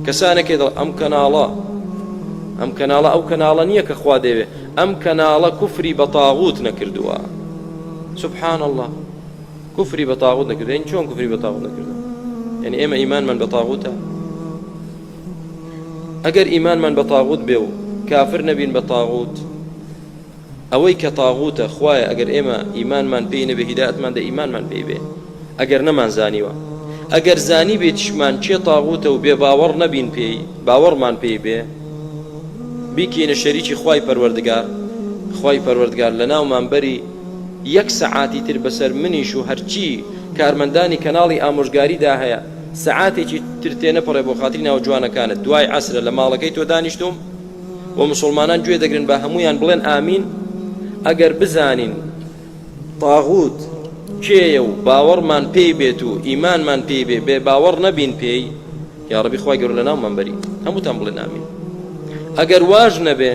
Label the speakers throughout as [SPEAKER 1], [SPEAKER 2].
[SPEAKER 1] کەسانێکی دڵ ئەم کەناڵە ئەو کەناڵە نییە کە خوا دەوێ، ئەم کەناڵە کوفری بە تاغوت نەکردووە. سبحان الله، کوفری بە تاغوت نەکردو. یعنی چۆن کوفری بە تاغوت نەکردو؟ یعنی ئێمە ئیمانمان بە تاغوتە؟ ئەگەر ئیمانمان بە تاغوت بێ و کافر نەبین بە تاغوت، ئەوەی کە تاغوتە خوایە ئەگەر ئێمە ئیمانمان پێی نەبێ هیدایەتمان دە ئیمانمان پێی بێ، ئەگەر نەمان زانیوە. ئەگەر زانی بێتیشمان چێ تاغوتە و بێ باوەڕ نەبین پێی، باوەڕمان پێی بێ، بیکەینە شەریکی خوای پەروەردگار. خوای پەروەردگار لە ناومان بەری یەک سەعاتی تر بەسەر منیش و هەرچی کارمەندانی کەناڵی ئامۆژگاریدا هەیە سەعاتێکی تر تێنەپەڕێ بۆ خاتری ناو جوانەکانت. دوای عەسرە لە ماڵەکەی تۆ دانیشتوم و مسلمانان گوێ دەگرن بە هەمویان بڵێن ئامین. ئەگەر بزانین تاغوت کێیە و باوەڕمان پێی بێت و ئیمانمان پێی بێ، بێ باوەڕ نەبین پێی، یا ڕەبی خوای گەورە لە ناومان بەری هەمووتان بڵێن ئامین. ئەگەر واژ نەبێ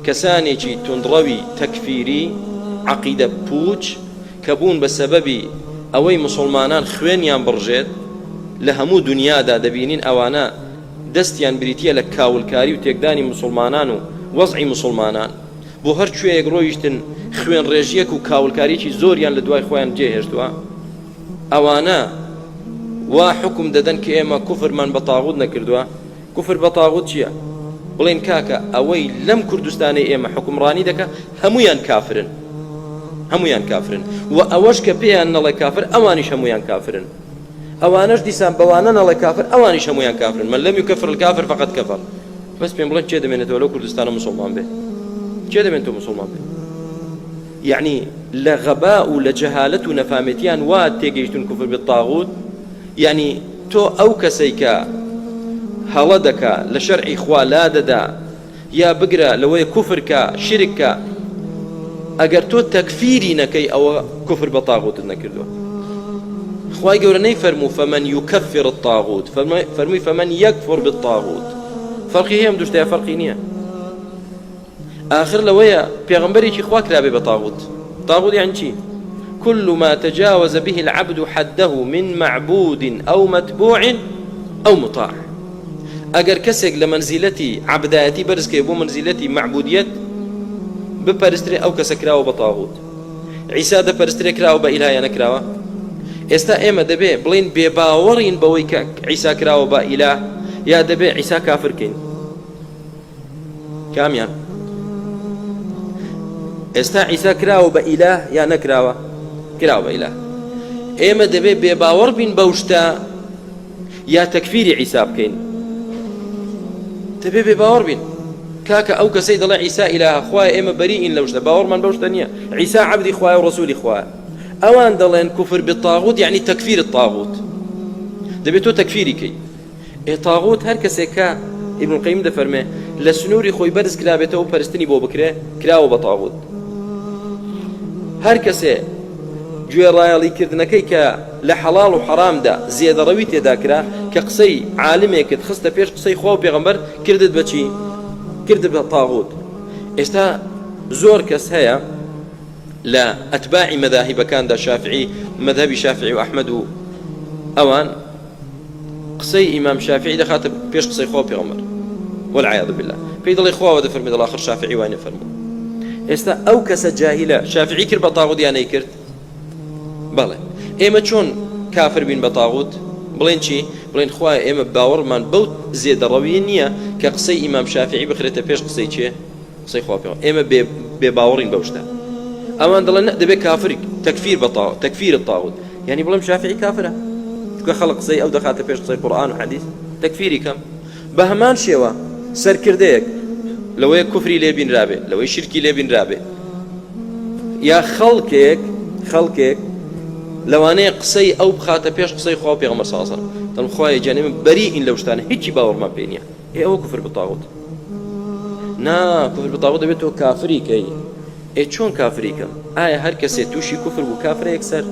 [SPEAKER 1] کەسانێکی توندڕەوی تەکفیری عەقیدە پوچ کە بوون بە سەبەبی ئەوەی مسلمانان خوێنیان بڕژێت، لە هەموو دنیادا دەبینین ئەوانە دەستیان بریتیە لە کاولکاری و تێکدانی مسلمانان و وەزعی مسلمانان، بۆ هەر کوێیەک ڕۆیشتن خوێن ڕێژیەک و کاولکاریی زۆریان لە دوای خۆیان جێهێشتووە. ئەوانە وا حکم دەدەن کە ئێمە کوفرمان بە تاغوت نەکردووە. کوفر بە تاغوت چییە؟ بڵێن کاکە ئەوەی لەم کوردستانی ئێمە حکمڕانی دەکە هەمویان کافرن، هەمویان کافرن، و ئەوەش کە پێیان نەڵێ کافر ئەوانیش هەمویان کافرن، ئەوانەش دیسان بەوانە نەڵێ کافر ئەوانیش هەمویان کافرن. من لەم یوکەفر الکافر فقط کەفەر. بەس پێم بڵێن چێ دەمێنێتەوە لەو کوردستانە مسلمان بێ؟ چێ دەمێنێتەوە مسلمان بێ؟ یعنی لە غەبا و لە جەهالەت و نەفامێتیان وا تێگەیشتون کوفر بالطاغوت. یعنی تۆ ئەو کەسەی کە هەڵە دەکا لە شەرعی خوا لا دەدا یا بگرە لەوەی کوفر کە شرک کە، ئەگەر تۆ تەکفیری نەکەی ئەوە کوفر بە تاغوتت نەکردووە. خوای گەورە نەیفەرموو فەمەن یوکەفر الطاغوت، فەرمووی فەمەن یەکفر بالطاغوت. فەرقی هەیە ئەم دوو شتەیە؟ فەرقی نییە. آخر لەوەیە پێغەمبەرێکی خوا کرابێ بە تاغوت. تاغوت یان چی؟ كل ما تجاوز به العبد حده من معبود أو متبوع أو مطاع. ئەگەر کەسێک لە منزیلەتی عەبدایەتی بەرزکەوێ بۆ منزیلەتی معبودیەت بپەرسترێ، ئەو کەسە کراوە بە تاغوت. عیسا دەپەرسترێ کراوە بە ئیلا یا نەکراوە؟ ئێستا ئێمە دەبێ بڵین بێباوەڕین بەوەی کە عیسا کراوە بە ئیلا، یا دەبێ عیسا کافر کەین؟ کامیان؟ ئێستا عیسا کراوە بە ئیلا یا نەکراوە؟ کراوە بە ئیلا. ئێمە دەبێ بێباوەڕ بین بەو شتە یا تەکفیری عیسا بکەین؟ دەبێ بێباوەڕ بین. کاکە ئەو کەسەی دەڵێ عیسا ئیلاهە خوایە ئێمە بەریئین لەو شتە، باوەڕمان بەو شتە نییە. عیسا عەبدی خوایە و ڕەسوولی خوایە. ئەوان دەڵێن کوفر بالطاغوت یعنی تەکفیر الطاغوت. دەبێت تۆ تەکفیری کەی. تاغوت هەر کەسێکە ئیبن القەیم دەفەرمێ لە سنووری خۆی بەرز کرابێتەوە و پەرستنی بۆ بکرێ، کراوە بە تاغوت. هەر کەسێ گوێڕایەڵیکردنەکەی کە لە حەڵاڵ و حەرامدا زێدەڕەوی تێدا کرا کە قسەی عالمێکت خستە پێش قسەی خوا و پێغەمبەر، کردت بە چی؟ کردت بە تاغوت. ئێستا زۆر کەس هەیە لە ئەتباعی مەذاهیبەکاندا، شافعی، مەذهبی شافعی و ئەحمەد و ئەوان، قسەی ئیمام شافعی دەخاتە پێش قسەی خوا و پێغەمبەر والعیاذ بالله. پێی دەڵێ خواوە دەفەرمێت دەڵێ ئاخر شافعی وای نەفەرموو. ئێستا ئەو کەسە جاهیلە شافعی کرد بە تاغوت یان نەیکرد؟ بەڵێ. ئێمە چۆن کافر بین بە تاغوت؟ بڵێن چی؟ بڵێن خوایە ئێمە باوەڕمان بەو زێدەڕەویە نییە کە قسەی ئیمام شافعی بخرێتە پێش قسەی چێ؟ قسەی خوا پێغەمبەر. ئێمە بێ باوەڕین بەو شتە. ئەوان دەڵێن دەبێت کافر تەکفیر بە تەکفیر الطاغوت. یعنی بڵێم شافعی کافرە چونکە خەڵق قسەی ئەو دەخاتە پێش قسەی قورئان و حەدیث، تەکفیری کەم. بە هەمان شێوە سەرکردەیەک لەوەیە کوفری لێ بینرابێ، لەوەی شرکی لێ بینرابێ، یا خەڵکێک لەوانەیە قسەی ئەو بخاتە پێش قسەی خوا و پێغەمبەر صلی الله علیه و سلم، دڵم خوایە جانێمە بەریئین لەو شتانە، هیچی باوەڕمان پێ نییە. ئەوە کوفر بتاغوت. نا، کوفر بتاغوت دەبێت تۆ کافری کەی. چۆن کافری کەم؟ ئایا هەر کەسێ تووشی کوفر بوو کافرە یەکسەر؟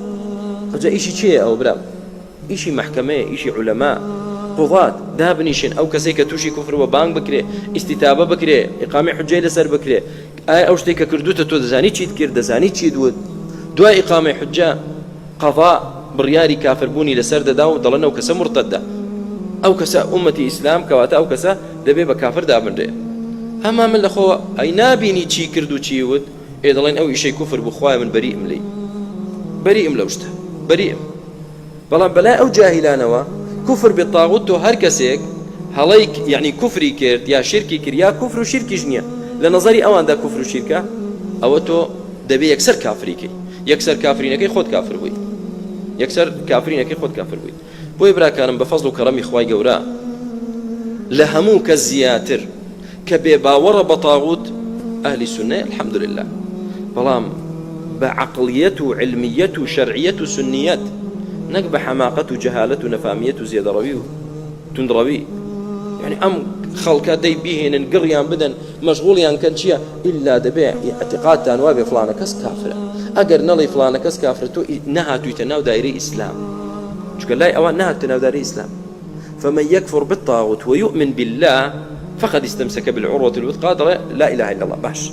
[SPEAKER 1] خەجا ئیشی چییە ئەو برام؟ ئیشی محکەمەیە، ئیشی عولەما، قوضات دابنیشن ئەو کەسێک کە تووشی کوفر بووە بانگ بکرێ، ئیستیتابە بکرێ، ئیقامی حوجەی لەسەر بکرێ. ئایا ئەو شتێک کە کردوتە تۆ دەزانی چیت کرد، دەزانی چی دوت؟ دوای ئیقامی حوجە قەضا بڕیاری کافربوونی لەسەر دەدا و دەڵێن ئەو کەسە مرتەدە. ئەو کەسە ئومەتی ئیسلام کەواتە ئەو کەسە دەبێت بە کافر دابنرێ. ئەما من لەخۆ ئەی نابینی چی کرد و چی وت دەڵێن ئەو ئیشەی کوفر بخوای من بەریئم لی بەریئم لەو شتە بەریئم. بەڵام بەلای ئەو جاهیلانەوە کوفر بێتاغوت تۆ هەر کەسێک هەڵەی یعنی کوفری کرد یا شرکی کرد یا کوفر و شرکیش نییە لە نەزەری ئەواندا کوفر و شرکە ئەوە تۆ دەبێت یەکسەر کافریکەی یەکسەر کافرینەکەی خۆت کافر بوویت یەکسەر کافرینەکەی خۆت کافر بوویت. بۆی براکانم بە فەزڵ و کەڕەمی خوای گەورە لە هەموو کەس زیاتر کە بێ باوەڕە بە تاغوت ئەهلی سوننە الحەمدولله، بەڵام بە عەقڵیەت و علمیەت و شەرعیەت و سنیەت نەک بە حەماقەت و جەهالەت و نەفامیەت و زێدەڕەوی و توندڕەوی. یعنی ئەم خەڵکە دەی بیهێنن گڕیان بدەن مەشغوڵیان کەن چییە ئیلا دەبێ ئەعتیقادتان وا بێ فڵانە کەس کافرە. ئەگەر نەڵی فڵانە کەس کافرە تۆ نەهاتوویتە ناو دایرەی ئیسلام، چونکە لای ئەوان نهاتە ناو دایرەی ئیسلام. فمن يكفر بالطاغوت ويؤمن بالله فقد استمسك بالعروة الوثقى لا إله إلا الله. باش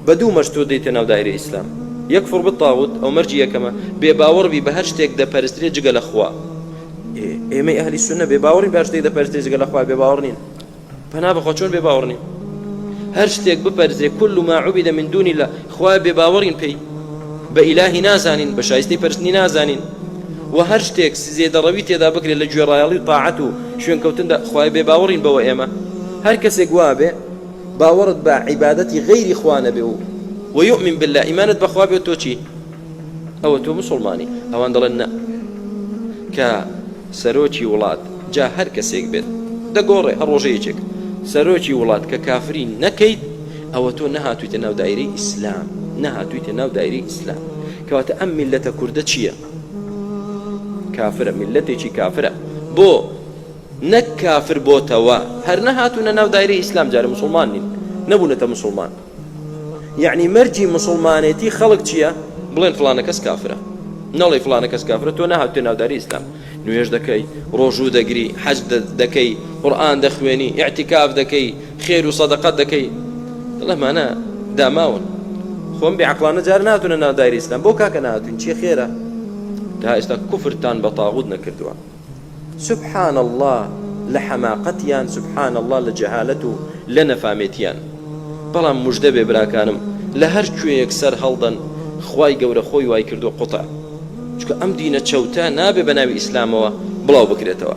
[SPEAKER 1] بدو مشتود ديتنا ودائرة الإسلام يكفر بالطاغوت أو مرجية كما بباور بهرشتك دا بارستري جقل أخوة إيمي أهل السنة بباورين بهرشتك دا بارستري جقل أخوة بباورنين فنا بخوشون بباورنين هرشتك ببارستري كل ما عبد من دون الله أخوة بباورين بي بإله نازانين بشايستي بارستني نازانين وهر شتێک زێدە ڕەوی تێدا بکرێت لە گوێڕایەڵی و تاعەت و شوێن کەوتندا خوای بێ باوەڕین بەوە ئێمە هەر کەسێک وا بێ باوەڕت بە عیبادەتی غەیری خوا نەبێ و ويؤمن بالله ئیمانت بەخوا بێت تۆ چی ئەوە تۆ مسڵمانی. ئەوان دەڵێن نە کە سەرۆکی وڵات جا هەر کەسێک بێت دەگۆڕێ هەر ڕۆژەیەکێک سەرۆکی وڵات کە کافرین نەکەیت ئەوە تۆ نەهاتوویتە ناو دایرەی ئیسلام نەهاتوویتە ناو دایرەی ئیسلام. کەواتە ئەم میلەتە کوردە چییە؟ کافرە میلەتێکی کافرە بۆ نەک کافر بۆتەوە هەر نەهاتوونە ناو دایرەی ئیسلام جارە مسڵمان نین نەبوونەتە مسڵمان. یعنی مەرجی مسڵمانێتی خەڵک چییە؟ بڵێن فڵانە کەس کافرە نەڵێ فڵانە کەس کافرە تۆ نەهاتوێ ناو دایرەی ئیسلام. نوێژ دەکەی ڕۆژوو دەگری حەج دەکەی قورئان دەخوێنی ئیعتیکاف دەکەی خێر و سەدەقەت دەکەی دڵێمانە داماون خۆم بێعەقڵانە جار ناتوونە ناو دایرەی ئیسلام. بۆ کاکە نهاتوین چی خێرە تا ئێستا کوفرتان بە تاغوت نەکردووە. سبحان الله لە حەماقەتیان سبحان الله لە جەهالەت و لە نەفامێتیان. بەڵام موژدە بێ براکانم لە هەر کوێیەک سەر هەڵدەن خوای گەورە خۆی وای کردو قوتە چونکە ئەم دینە چەوتە نابێ بە ناوی ئیسلامەوە بڵاو بکرێتەوە.